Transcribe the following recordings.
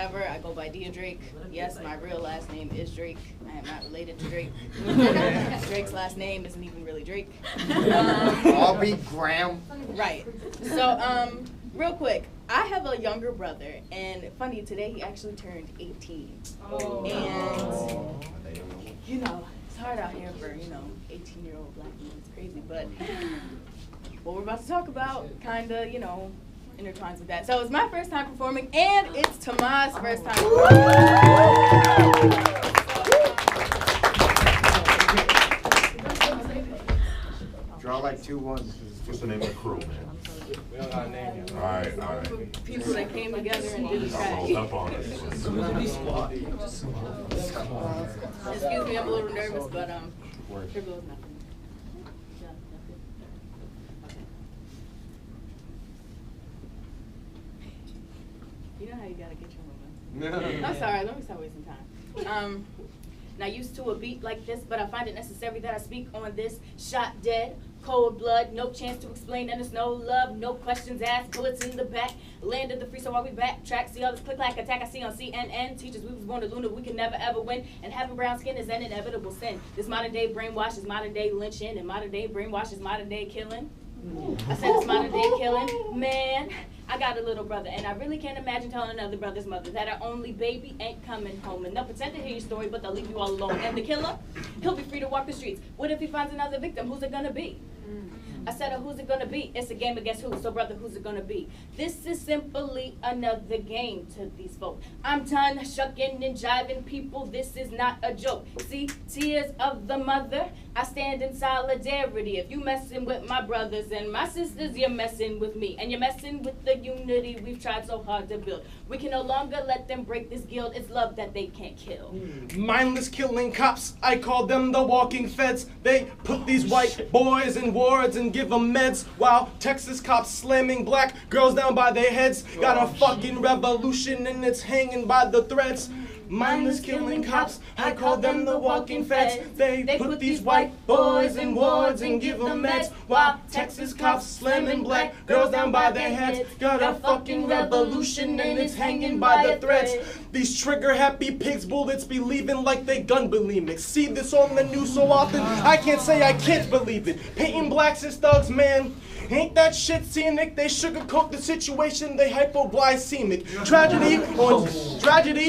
whatever. I go by Diya Drake. Yes, my real last name is Drake. I am not related to Drake. Drake's last name isn't even really Drake. I'll be Graham. Right. So, real quick, I have a younger brother, and funny, today he actually turned 18. Oh. And, you know, it's hard out here for, 18-year-old black men. It's crazy, but what we're about to talk about kind of, intertwines with that. So it's my first time performing, and it's Tomaz's first time performing. Draw like 2 ones. What's the name of the crew, man? We don't got a name yet. All right. People that came together and did the Rolled track. up on us. Excuse me, I'm a little nervous, but here goes nothing. You know how you gotta get your moment. I'm sorry, let me stop wasting time. Not used to a beat like this, but I find it necessary that I speak on this. Shot dead, cold blood, no chance to explain, and there's no love, no questions asked, bullets in the back. Landed the free, so while we backtrack, see all this click-like attack I see on CNN. Teachers, we was born to Luna, we can never ever win, and having brown skin is an inevitable sin. This modern day brainwash is modern day lynching, and modern day brainwash is modern day killing. I said it's modern day killing, man. I got a little brother, and I really can't imagine telling another brother's mother that our only baby ain't coming home. And they'll pretend to hear your story, but they'll leave you all alone. And the killer, he'll be free to walk the streets. What if he finds another victim? Who's it gonna be? I said, who's it gonna be? It's a game of guess who. So brother, who's it gonna be? This is simply another game to these folks. I'm done shucking and jiving people. This is not a joke. See, tears of the mother. I stand in solidarity. If you messing with my brothers and my sisters, you're messing with me. And you're messing with the unity we've tried so hard to build. We can no longer let them break this guild. It's love that they can't kill. Mindless killing cops, I call them the walking feds. They put these white boys in wards and give them meds, while Texas cops slamming black girls down by their heads. Got a fucking revolution and it's hanging by the threads. Mindless killing cops, I call them the walking feds. They put these white boys in wards and give them meds, while Texas cops slamming black girls down by their heads. Got a fucking revolution and it's hanging by the threads. These trigger happy pigs bullets be leaving like they gun bulimic. See this on the news so often, I can't say I can't believe it. Painting blacks as thugs, man. Ain't that shit scenic? They sugarcoat the situation, they hypoglycemic. Tragedy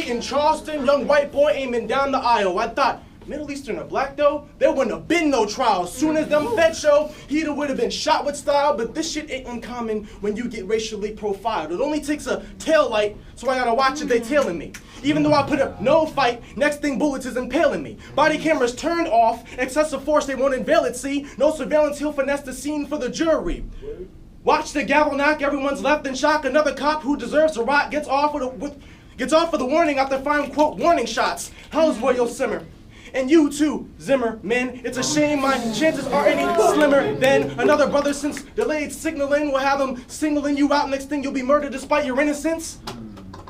in Charleston, young white boy aiming down the aisle. I thought, Middle Eastern or black though? There wouldn't have been no trial. Soon as them feds show, he would have been shot with style. But this shit ain't uncommon when you get racially profiled. It only takes a tail light, so I gotta watch if they tailing me. Even though I put up no fight, next thing bullets is impaling me. Body cameras turned off, excessive force they won't unveil it, see? No surveillance, he'll finesse the scene for the jury. Watch the gavel knock, everyone's left in shock. Another cop who deserves to rot gets off for the warning after finding, quote, warning shots. Hell's where you'll simmer. And you too, Zimmerman. It's a shame my chances are any slimmer than another brother, since delayed signaling will have them singling you out. Next thing you'll be murdered despite your innocence.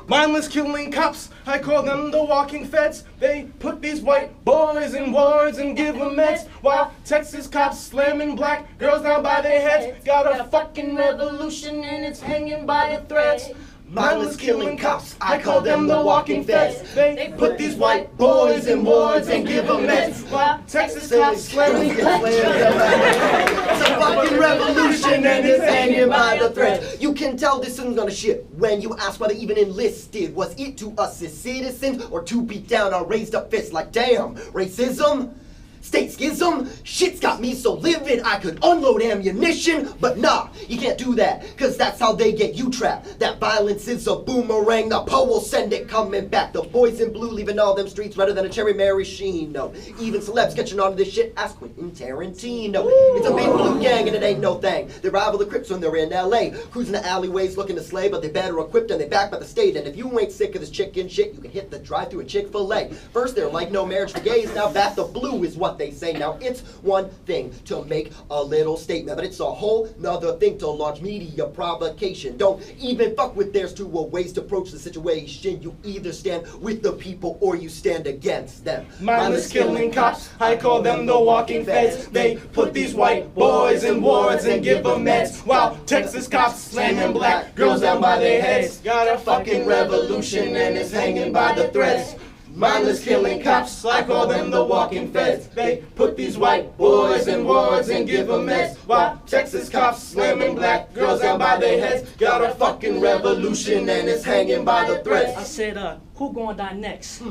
Mindless killing cops, I call them the walking feds. They put these white boys in wards and give them meds, while Texas cops slamming black girls down by their heads. Got a fucking revolution and it's hanging by the threads. Mindless killing cops, I call them the walking feds. They put these white boys in wards and give them meds, while Texas cops slamming black girls down by their heads. It's a fucking revolution and it's hanging by the threads. You can tell this isn't gonna shit when you ask why they even enlisted. Was it to assist citizens or to beat down our raised up fists? Like damn, racism? State schism? Shit's got me so livid I could unload ammunition. But nah, you can't do that, cause that's how they get you trapped. That violence is a boomerang, the Poe will send it coming back. The boys in blue leaving all them streets redder than a cherry maraschino. Even celebs catching on to this shit, ask Quentin Tarantino. It's a big blue gang and it ain't no thing. They rival the Crips when they're in LA, cruising the alleyways looking to slay, but they better equipped and they backed by the state. And if you ain't sick of this chicken shit, you can hit the drive-thru at Chick-fil-A. First they're like no marriage for gays, now back the blue is what they say. Now it's one thing to make a little statement, but it's a whole nother thing to launch media provocation. Don't even fuck with theirs two ways to approach the situation. You either stand with the people or you stand against them. Mindless killing cops, I call them the walking feds. They put these white boys in wards and give them meds, while Texas cops slamming black girls down by their heads. Got a fucking revolution and it's hanging by the threads. Mindless killing cops, I call them the walking feds. They put these white boys in wards and give them meds, while Texas cops slamming black girls down by their heads. Got a fucking revolution and it's hanging by the threads. I said, who gonna die next?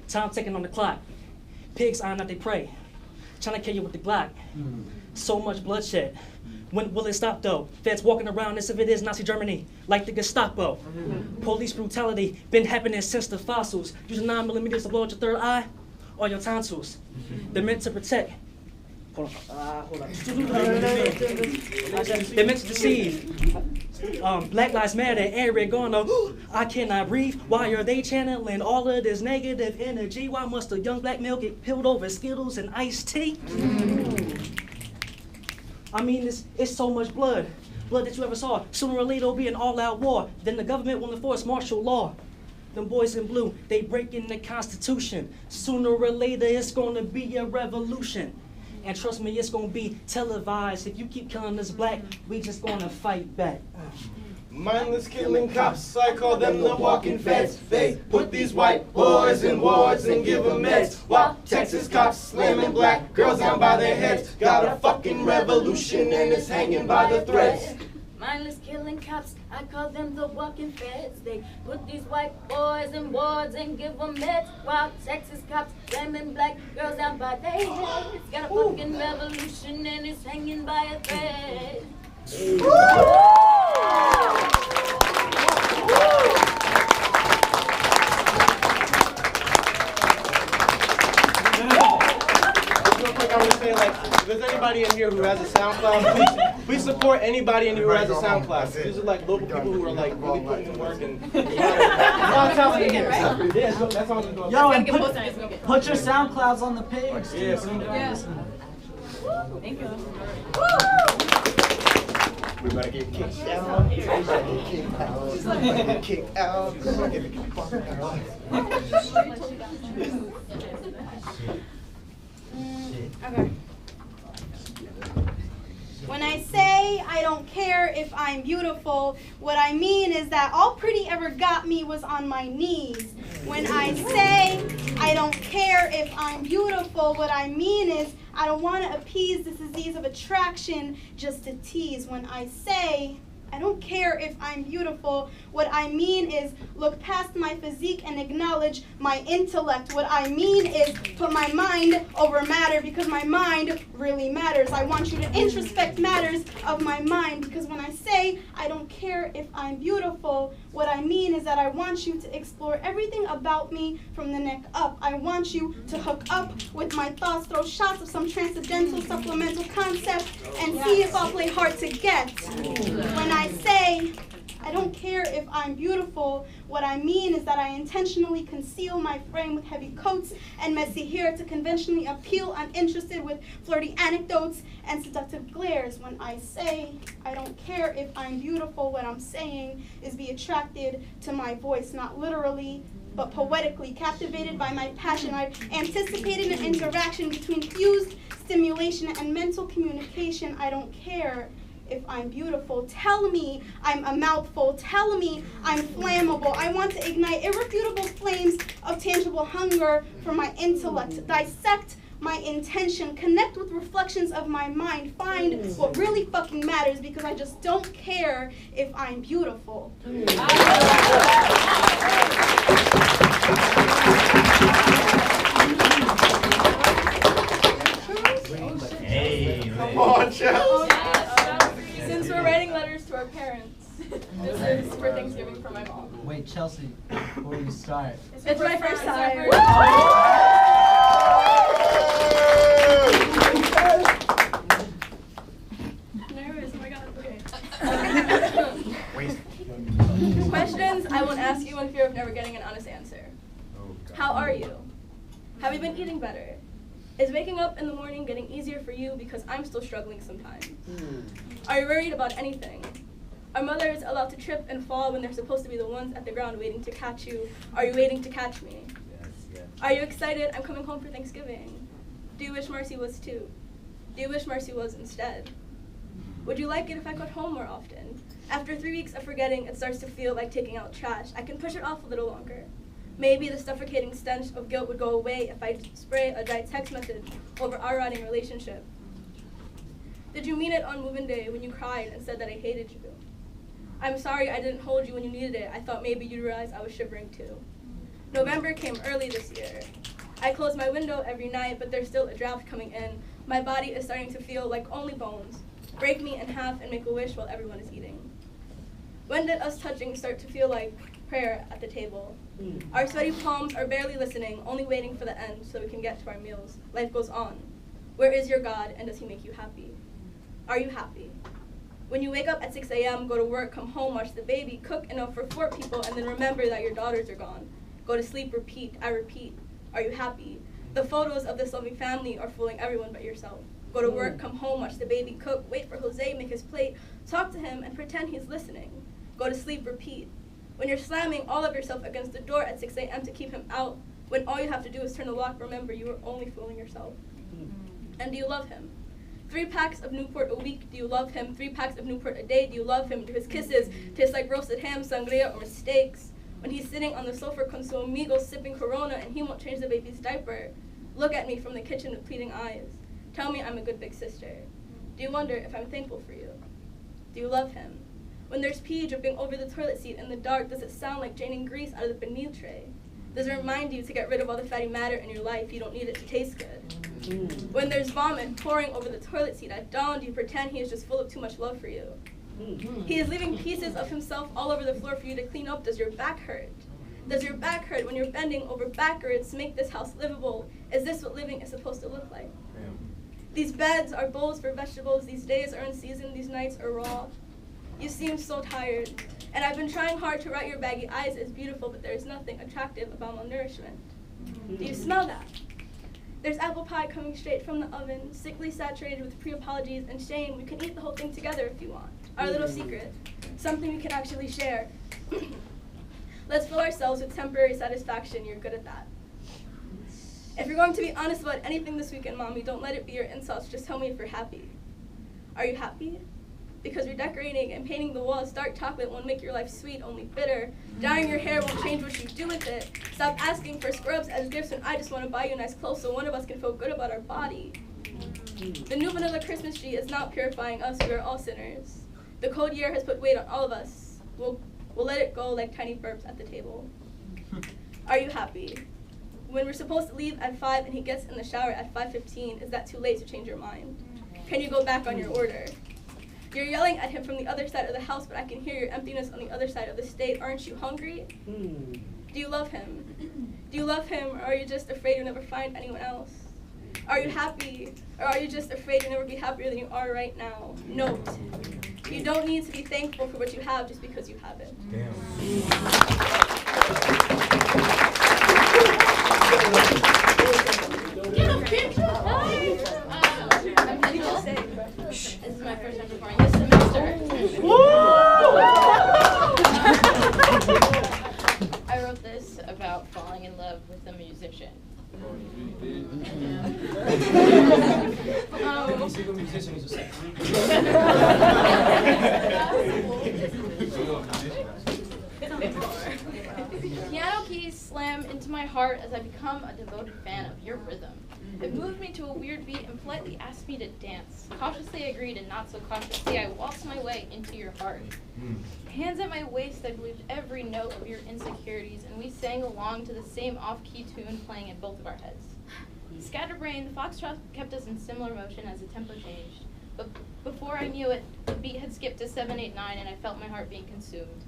Time ticking on the clock. Pigs iron out they prey. Trying to kill you with the Glock. So much bloodshed. When will it stop though? Feds walking around as if it is Nazi Germany, like the Gestapo. Police brutality been happening since the fossils. Using 9mm to blow out your third eye or your tonsils. They're meant to protect. Hold on. They're meant to deceive. Black Lives Matter, Eric gonna, I cannot breathe. Why are they channeling all of this negative energy? Why must a young black male get peeled over Skittles and iced tea? I mean, it's so much blood that you ever saw. Sooner or later it'll be an all-out war. Then the government will enforce martial law. Them boys in blue, they breaking the Constitution. Sooner or later it's gonna be a revolution. And trust me, it's gonna be televised. If you keep killing us black, we just gonna fight back. Mindless killing cops, I call them the walking feds. They put these white boys in wards and give them meds, while Texas cops slamming black girls down by their heads. Got a fucking revolution and it's hanging by the threads. Mindless killing cops, I call them the walking feds. They put these white boys in wards and give them meds, while Texas cops slamming black girls down by their heads. It's got a fucking revolution and it's hanging by a thread. Real quick, I want to say, like, if there's anybody in here who has a SoundCloud, please support anybody in here who has a SoundCloud. These are like local people who are like really putting in work and a lot of talent. Yeah, so that's all I'm going. Yo, and put your SoundClouds on the page. Yeah. Thank you. We better get kicked out. We better get kicked out. We better get kicked out. We better get kicked out. Okay. When I say I don't care if I'm beautiful, what I mean is that all pretty ever got me was on my knees. When I say I don't care if I'm beautiful, what I mean is I don't want to appease this disease of attraction just to tease. When I say I don't care if I'm beautiful, what I mean is look past my physique and acknowledge my intellect. What I mean is put my mind over matter, because my mind really matters. I want you to introspect matters of my mind, because when I say I don't care if I'm beautiful, what I mean is that I want you to explore everything about me from the neck up. I want you to hook up with my thoughts, throw shots of some transcendental supplemental concept, and see if I'll play hard to get. When I say I don't care if I'm beautiful, what I mean is that I intentionally conceal my frame with heavy coats and messy hair to conventionally appeal uninterested with flirty anecdotes and seductive glares. When I say I don't care if I'm beautiful, what I'm saying is be attracted to my voice, not literally, but poetically, captivated by my passion. I've anticipated an interaction between fused stimulation and mental communication. I don't care if I'm beautiful. Tell me I'm a mouthful. Tell me I'm flammable. I want to ignite irrefutable flames of tangible hunger for my intellect. Dissect my intention. Connect with reflections of my mind. Find what really fucking matters, because I just don't care if I'm beautiful. Hey, come on, Chelsea. Since we're writing letters to our parents, this is for Thanksgiving from my mom. Wait, Chelsea, before you start. It's my first time. Nervous, oh my god, okay. Questions I won't ask you in fear of never getting an honest answer. How are you? Have you been eating better? Is waking up in the morning getting easier for you because I'm still struggling sometimes? Are you worried about anything? Are mothers allowed to trip and fall when they're supposed to be the ones at the ground waiting to catch you? Are you waiting to catch me? Yes. Are you excited I'm coming home for Thanksgiving? Do you wish Marcy was too? Do you wish Marcy was instead? Would you like it if I got home more often? After 3 weeks of forgetting, it starts to feel like taking out trash. I can push it off a little longer. Maybe the suffocating stench of guilt would go away if I spray a dry text message over our rotting relationship. Did you mean it on move-in day when you cried and said that I hated you? I'm sorry I didn't hold you when you needed it. I thought maybe you'd realize I was shivering too. November came early this year. I close my window every night, but there's still a draft coming in. My body is starting to feel like only bones. Break me in half and make a wish while everyone is eating. When did us touching start to feel like prayer at the table? Our sweaty palms are barely listening, only waiting for the end so we can get to our meals. Life goes on. Where is your God, and does he make you happy? Are you happy? When you wake up at 6 a.m., go to work, come home, watch the baby, cook enough for 4 people, and then remember that your daughters are gone. Go to sleep, repeat, I repeat. Are you happy? The photos of this loving family are fooling everyone but yourself. Go to work, come home, watch the baby cook, wait for Jose, make his plate, talk to him, and pretend he's listening. Go to sleep, repeat. When you're slamming all of yourself against the door at 6 a.m. to keep him out, when all you have to do is turn the lock, remember you were only fooling yourself. And do you love him? 3 packs of Newport a week, do you love him? 3 packs of Newport a day, do you love him? Do his kisses taste like roasted ham, sangria, or mistakes? When he's sitting on the sofa con su amigo sipping Corona and he won't change the baby's diaper, look at me from the kitchen with pleading eyes. Tell me I'm a good big sister. Do you wonder if I'm thankful for you? Do you love him? When there's pee dripping over the toilet seat in the dark, does it sound like draining grease out of the paneer tray? Does it remind you to get rid of all the fatty matter in your life? You don't need it to taste good. When there's vomit pouring over the toilet seat at dawn, do you pretend he is just full of too much love for you? He is leaving pieces of himself all over the floor for you to clean up. Does your back hurt? Does your back hurt when you're bending over backwards to make this house livable? Is this what living is supposed to look like? These beds are bowls for vegetables. These days are in season. These nights are raw. You seem so tired. And I've been trying hard to write your baggy eyes as beautiful, but there is nothing attractive about malnourishment. Do you smell that? There's apple pie coming straight from the oven, sickly saturated with pre-apologies and shame. We can eat the whole thing together if you want. Our little secret. Something we can actually share. Let's fill ourselves with temporary satisfaction. You're good at that. If you're going to be honest about anything this weekend, Mommy, don't let it be your insults. Just tell me if you're happy. Are you happy? Because redecorating and painting the walls dark chocolate won't make your life sweet, only bitter. Dyeing your hair won't change what you do with it. Stop asking for scrubs as gifts when I just want to buy you nice clothes so one of us can feel good about our body. The new vanilla Christmas tree is not purifying us. We are all sinners. The cold year has put weight on all of us. We'll let it go like tiny burps at the table. Are you happy? When we're supposed to leave at 5 and he gets in the shower at 5:15, is that too late to change your mind? Can you go back on your order? You're yelling at him from the other side of the house, but I can hear your emptiness on the other side of the state. Aren't you hungry? Do you love him? Do you love him, or are you just afraid you'll never find anyone else? Are you happy, or are you just afraid you'll never be happier than you are right now? Note, you don't need to be thankful for what you have just because you have it. This is my first time performing this semester. I wrote this about falling in love with a musician. Piano keys slam into my heart as I become a devoted fan of your rhythm. It moved me to a weird beat and politely asked me to dance. Cautiously agreed and not so cautiously, I waltzed my way into your heart. Hands at my waist, I believed every note of your insecurities, and we sang along to the same off-key tune playing in both of our heads. Scatterbrained, the foxtrot kept us in similar motion as the tempo changed. But before I knew it, the beat had skipped to 7, 8, 9, and I felt my heart being consumed.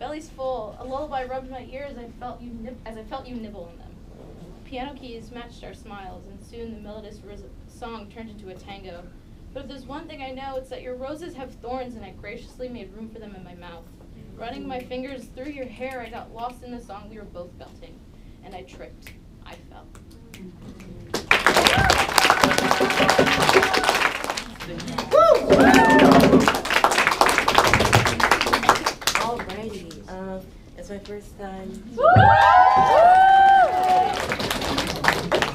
Belly's full, a lullaby rubbed my ears as I felt you nibble in them. Piano keys matched our smiles, and soon the melodious song turned into a tango. But if there's one thing I know, it's that your roses have thorns, and I graciously made room for them in my mouth. Running my fingers through your hair, I got lost in the song we were both belting. And I tripped. I fell. first time.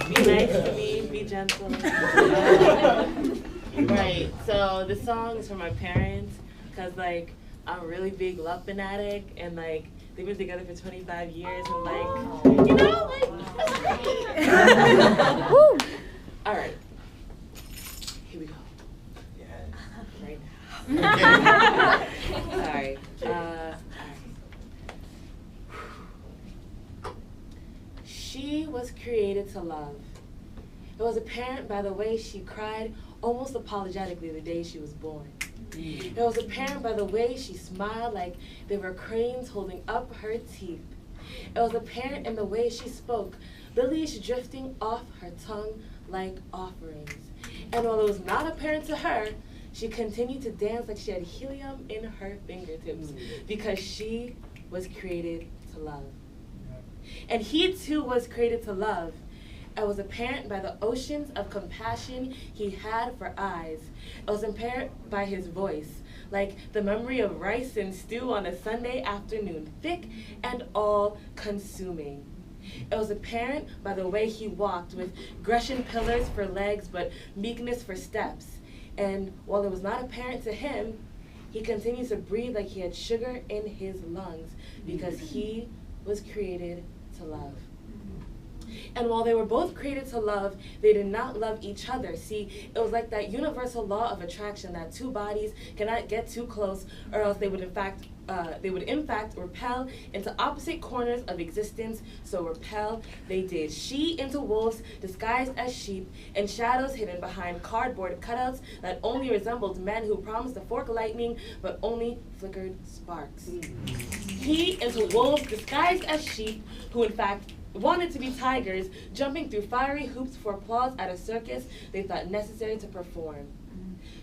Be nice to me, be gentle. Right, so this song is for my parents, because like, I'm a really big love fanatic, and like, they've been together for 25 years, and like, you know, like, all right, here we go. Right now. Sorry. All right. She was created to love. It was apparent by the way she cried almost apologetically the day she was born. It was apparent by the way she smiled like there were cranes holding up her teeth. It was apparent in the way she spoke, lilies drifting off her tongue like offerings. And while it was not apparent to her, she continued to dance like she had helium in her fingertips because she was created to love. And he too was created to love. It was apparent by the oceans of compassion he had for eyes. It was apparent by his voice, like the memory of rice and stew on a Sunday afternoon, thick and all-consuming. It was apparent by the way he walked, with Grecian pillars for legs but meekness for steps. And while it was not apparent to him, he continued to breathe like he had sugar in his lungs because he was created to love. And while they were both created to love, they did not love each other. See, it was like that universal law of attraction that two bodies cannot get too close, or else they would in fact repel into opposite corners of existence. So repel they did. She into wolves disguised as sheep, and shadows hidden behind cardboard cutouts that only resembled men who promised to fork lightning but only flickered sparks. He into wolves disguised as sheep, who in fact wanted to be tigers, jumping through fiery hoops for applause at a circus they thought necessary to perform.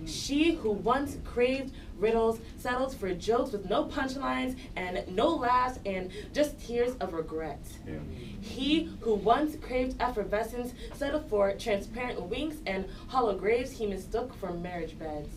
She who once craved riddles settled for jokes with no punchlines and no laughs and just tears of regret. Yeah. He who once craved effervescence settled for transparent winks and hollow graves he mistook for marriage beds.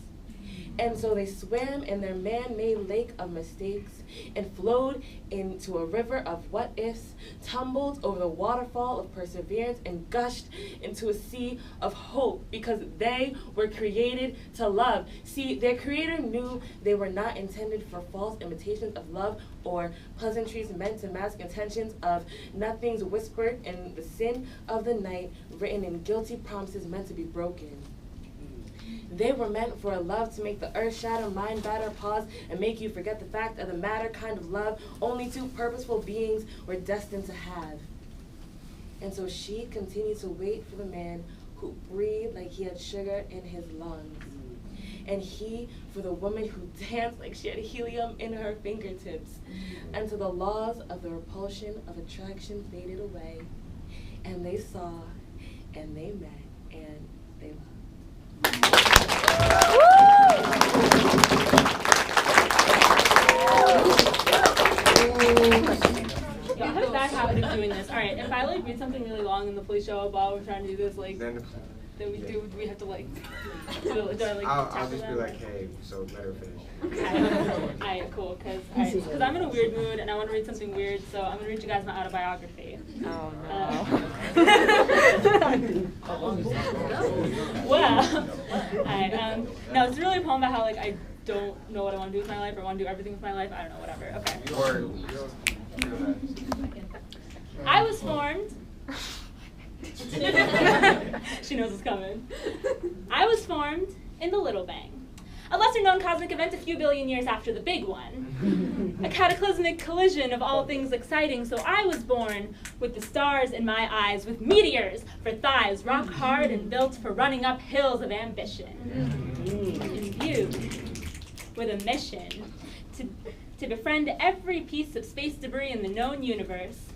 And so they swam in their man-made lake of mistakes and flowed into a river of what-ifs, tumbled over the waterfall of perseverance and gushed into a sea of hope because they were created to love. See, their creator knew they were not intended for false imitations of love or pleasantries meant to mask intentions of nothings whispered in the sin of the night, written in guilty promises meant to be broken. They were meant for a love to make the earth shatter, mind batter, pause, and make you forget the fact of the matter kind of love only two purposeful beings were destined to have. And so she continued to wait for the man who breathed like he had sugar in his lungs. And he for the woman who danced like she had helium in her fingertips. Until the laws of the repulsion of attraction faded away. And they saw, and they met, and they loved. Yeah, I have a bad habit of doing this. All right, if I like read something really long and the police show up while we're trying to do this, like, then we have to like, I'll just be like, hey, so let her finish. Alright, cool, because I'm in a weird mood and I want to read something weird, so I'm gonna read you guys my autobiography. Oh no. Well, alright, no, it's really a poem about how like I don't know what I want to do with my life or want to do everything with my life. I don't know, whatever. Okay. I was formed. She knows it's coming. I was formed in the Little Bang, a lesser-known cosmic event a few billion years after the big one. A cataclysmic collision of all things exciting, so I was born with the stars in my eyes, with meteors for thighs, rock hard and built for running up hills of ambition. Imbued with a mission to befriend every piece of space debris in the known universe,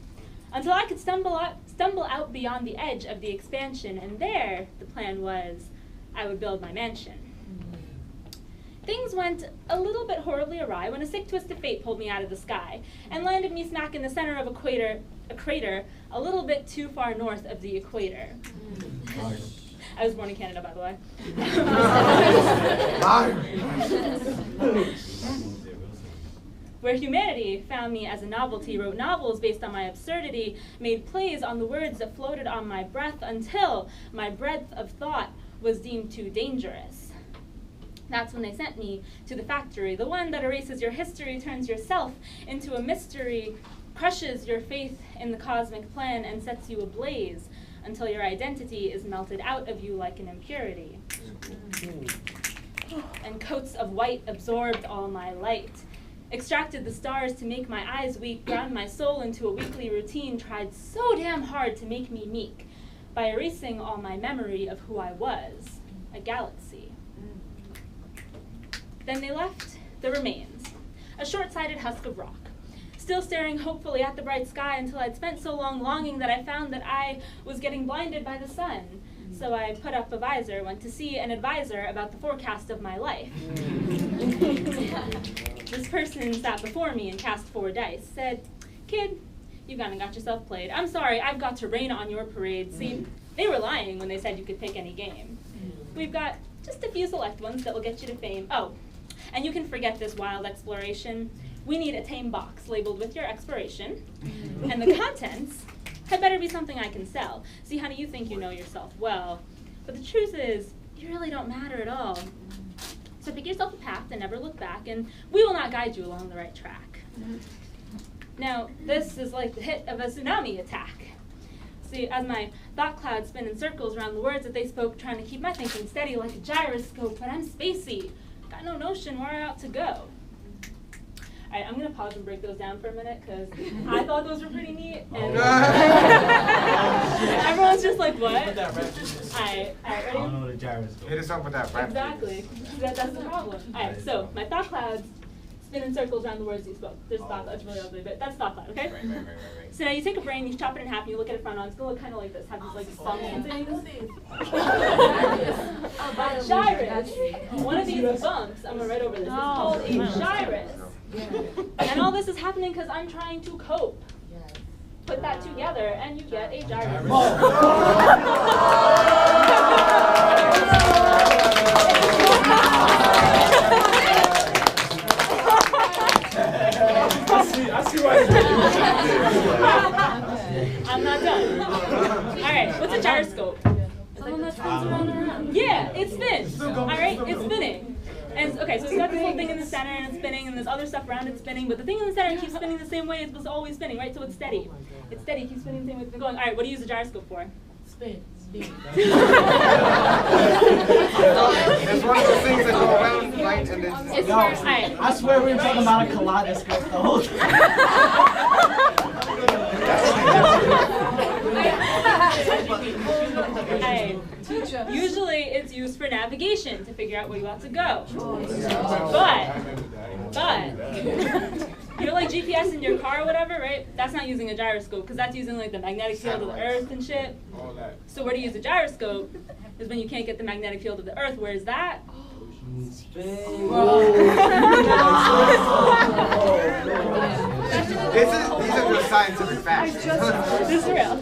until I could stumble out beyond the edge of the expansion, and there, the plan was, I would build my mansion. Things went a little bit horribly awry when a sick twist of fate pulled me out of the sky and landed me smack in the center of a crater a little bit too far north of the equator. I was born in Canada, by the way. where humanity found me as a novelty, wrote novels based on my absurdity, made plays on the words that floated on my breath until my breadth of thought was deemed too dangerous. That's when they sent me to the factory, the one that erases your history, turns yourself into a mystery, crushes your faith in the cosmic plan, and sets you ablaze until your identity is melted out of you like an impurity. And coats of white absorbed all my light, extracted the stars to make my eyes weak, ground my soul into a weekly routine, tried so damn hard to make me meek by erasing all my memory of who I was, a galaxy. Then they left the remains, a short-sighted husk of rock, still staring hopefully at the bright sky until I'd spent so long longing that I found that I was getting blinded by the sun. So I put up a visor, went to see an advisor about the forecast of my life. This person sat before me and cast 4 dice, said, "Kid, you gone and got yourself played. I'm sorry, I've got to rain on your parade." See, they were lying when they said you could pick any game. We've got just a few select ones that will get you to fame. Oh, and you can forget this wild exploration. We need a tame box labeled with your expiration, and the contents had better be something I can sell. See, honey, you think you know yourself well, but the truth is, you really don't matter at all. So pick yourself a path and never look back, and we will not guide you along the right track. Now, this is like the hit of a tsunami attack. See, as my thought clouds spin in circles around the words that they spoke, trying to keep my thinking steady like a gyroscope, but I'm spacey. Got no notion where I ought to go. All right, I'm going to pause and break those down for a minute, because I thought those were pretty neat. And everyone's just like, what? All right, ready? I don't know what a gyroscope. Hit us up with that rap. Exactly. That's the problem. All right, so my thought clouds spin in circles around the words you spoke. There's thought cloud. It's really ugly, but that's thought cloud, okay? Right. So now you take a brain, you chop it in half, and you look at it front on. It's going to look kind of like this. Have these like thumb things. A gyrus. One of these bumps, I'm going to write over this, is called a gyrus. And all this is happening because I'm trying to cope. Put that together and you get a gyrus. I see why you're I'm not done. Alright, what's a gyroscope? Someone that spins around and around. Yeah, it spins. Alright, it's spinning. And okay, so it's got this little thing in the center and it's spinning, and there's other stuff around it spinning, but the thing in the center keeps spinning the same way it's always spinning, right? So it's steady. It's steady, keeps spinning the same way it's been going. All right, what do you use a gyroscope for? Spin. It's one of those things that go around, right? And it's no, I swear we were talking about a kaleidoscope the whole time. Usually it's used for navigation to figure out where you ought to go. But you know, like GPS in your car or whatever, right? That's not using a gyroscope, because that's using like the magnetic field of the earth and shit. So where to use a gyroscope is when you can't get the magnetic field of the earth. Where is that? These are just scientific facts. This is real.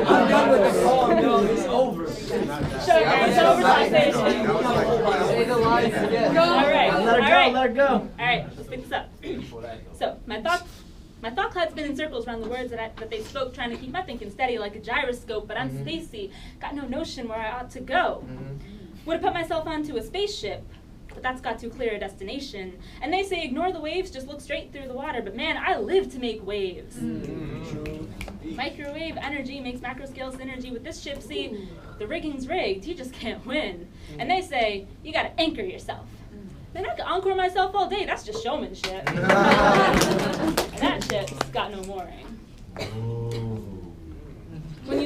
I'm done with the poem, no, it's over. It's over conversation. All right. Let her go. All right, let's pick this up. So my thought cloud's been in circles around the words that they spoke, trying to keep my thinking steady like a gyroscope, but I'm Stacy, got no notion where I ought to go. Would have put myself onto a spaceship, but that's got too clear a destination. And they say ignore the waves, just look straight through the water, but man, I live to make waves. Microwave energy makes macro scale synergy with this ship. See, the rigging's rigged, you just can't win. And they say, you gotta anchor yourself. Man, I could encore myself all day, that's just showmanship. And that ship's got no mooring. When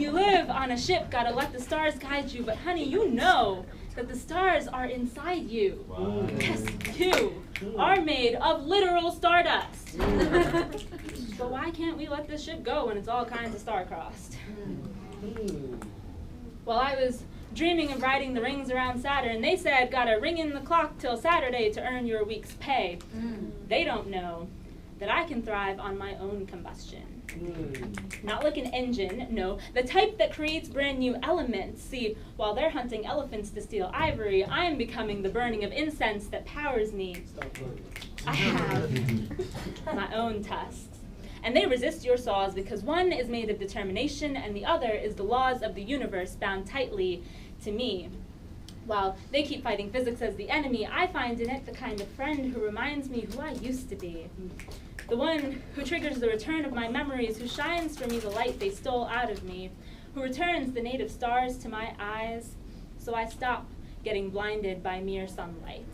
you live on a ship, gotta let the stars guide you, but honey, you know that the stars are inside you. Wow. Yes, you are made of literal stardust. So why can't we let this ship go when it's all kinds of star-crossed? Well, I was dreaming of riding the rings around Saturn. They said, gotta ring in the clock till Saturday to earn your week's pay. They don't know that I can thrive on my own combustion. Not like an engine, no, the type that creates brand new elements. See, while they're hunting elephants to steal ivory, I'm becoming the burning of incense that powers me. I have my own tusks. And they resist your saws because one is made of determination and the other is the laws of the universe bound tightly to me. While they keep fighting physics as the enemy, I find in it the kind of friend who reminds me who I used to be. The one who triggers the return of my memories, who shines for me the light they stole out of me, who returns the native stars to my eyes, so I stop getting blinded by mere sunlight.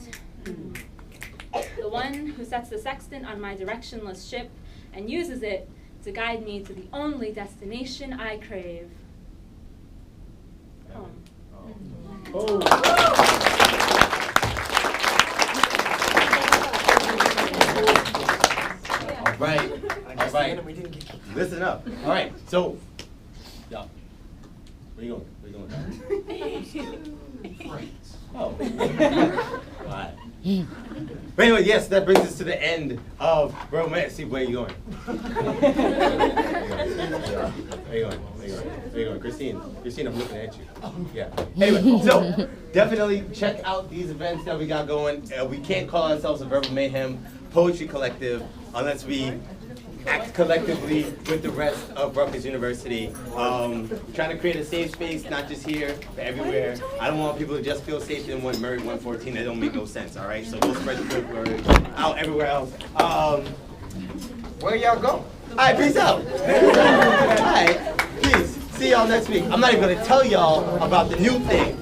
The one who sets the sextant on my directionless ship and uses it to guide me to the only destination I crave. Home. All right. Listen up. All right, so, y'all, where you going? Oh. All right. But anyway, yes, that brings us to the end of romance. See, where are you going? Where you going? Christine, I'm looking at you. Yeah. Anyway, so definitely check out these events that we got going. We can't call ourselves a Verbal Mayhem Poetry Collective unless we act collectively with the rest of Rutgers University. We're trying to create a safe space, not just here, but everywhere. I don't want people to just feel safe in Murray 114. That don't make no sense, all right? So we'll spread the good word out everywhere else. Where y'all go? All right, peace out. All right, peace. See y'all next week. I'm not even going to tell y'all about the new thing